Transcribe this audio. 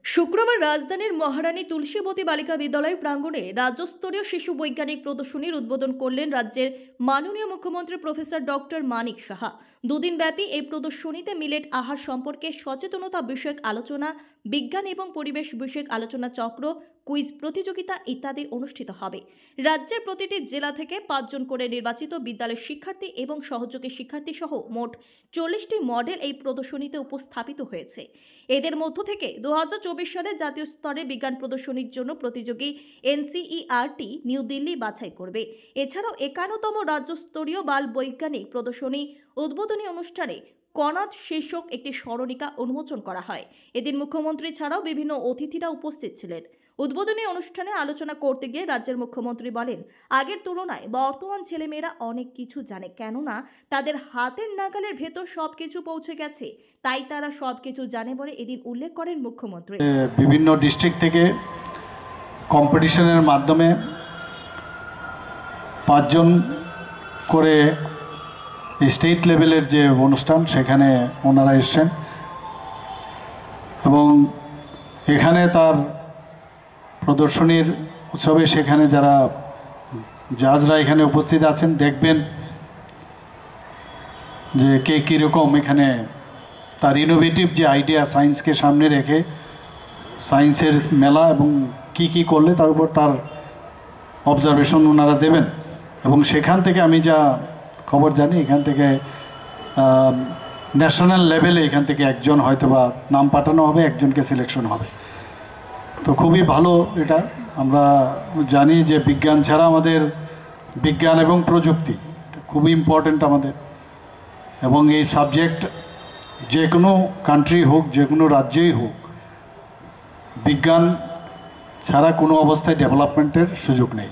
শুক্রবার রাজধানীর মহারানী তুলসীবতী বালিকা বিদ্যালয় প্রাঙ্গণে রাজ্যস্তরীয় শিশু বৈজ্ঞানিক প্রদর্শনীর উদ্বোধন করলেন রাজ্যের মাননীয় মুখ্যমন্ত্রী প্রফেসর ডক্টর মানিক সাহা। দুদিনব্যাপী এই প্রদর্শনীতে মিলেট আহার সম্পর্কে সচেতনতা বিষয়ক আলোচনা, বিজ্ঞান এবং পরিবেশ বিষয়ক আলোচনা চক্র, কুইজ প্রতিযোগিতা ইত্যাদি অনুষ্ঠিত হবে। রাজ্যের প্রতিটি জেলা থেকে 5 জন করে নির্বাচিত বিদ্যালয়ের শিক্ষার্থী এবং সহযোগী শিক্ষার্থী সহ মোট 40টি মডেল এই প্রদর্শনীতে উপস্থাপিত হয়েছে। এদের মধ্য থেকে 2024 সালে জাতীয় স্তরে বিজ্ঞান প্রদর্শনীর জন্য প্রতিযোগী এনসিইআরটি নিউ দিল্লি বাছাই করবে। এছাড়াও 51তম রাজ্যস্তরীয় বাল বৈজ্ঞানিক প্রদর্শনী উদ্বোধনী অনুষ্ঠানে কনাদ শীর্ষক একটি স্মরণিকা উন্মোচন করা হয়। এদিন মুখ্যমন্ত্রী ছাড়াও বিভিন্ন অতিথিরা উপস্থিত ছিলেন। উদ্বোধনী অনুষ্ঠানে আলোচনা করতে গিয়ে রাজ্যের মুখ্যমন্ত্রী বলেন, আগের তুলনায় বর্তমান ছেলেমেয়েরা অনেক কিছু জানে, কেননা তাদের হাতের নাগালের ভেতর সবকিছু পৌঁছে গেছে, তাই তারা সবকিছু জানে বলে এদিন উল্লেখ করেন মুখ্যমন্ত্রী। বিভিন্ন ডিস্ট্রিক্ট থেকে কম্পিটিশনের মাধ্যমে 5 জন করে স্টেট লেভেলের যে অনুষ্ঠান সেখানে ওনারা এসছেন এবং এখানে তার প্রদর্শনীর উৎসবে সেখানে যারা জাজরা এখানে উপস্থিত আছেন দেখবেন যে কে কীরকম এখানে তার ইনোভেটিভ যে আইডিয়া, সায়েন্সকে সামনে রেখে সায়েন্সের মেলা এবং কি করলে তার উপর তার অবজারভেশন ওনারা দেবেন। এবং সেখান থেকে আমি যা খবর জানি এখান থেকে ন্যাশনাল লেভেলে এখান থেকে একজন হয়তোবা নাম পাঠানো হবে, একজনকে সিলেকশন হবে। তো খুবই ভালো এটা। আমরা জানি যে বিজ্ঞান ছাড়া আমাদের বিজ্ঞান এবং প্রযুক্তি খুবই ইম্পর্ট্যান্ট আমাদের, এবং এই সাবজেক্ট যে কোনো কান্ট্রি হোক, যে কোনো রাজ্যেই হোক, বিজ্ঞান ছাড়া কোনো অবস্থায় ডেভেলপমেন্টের সুযোগ নেই।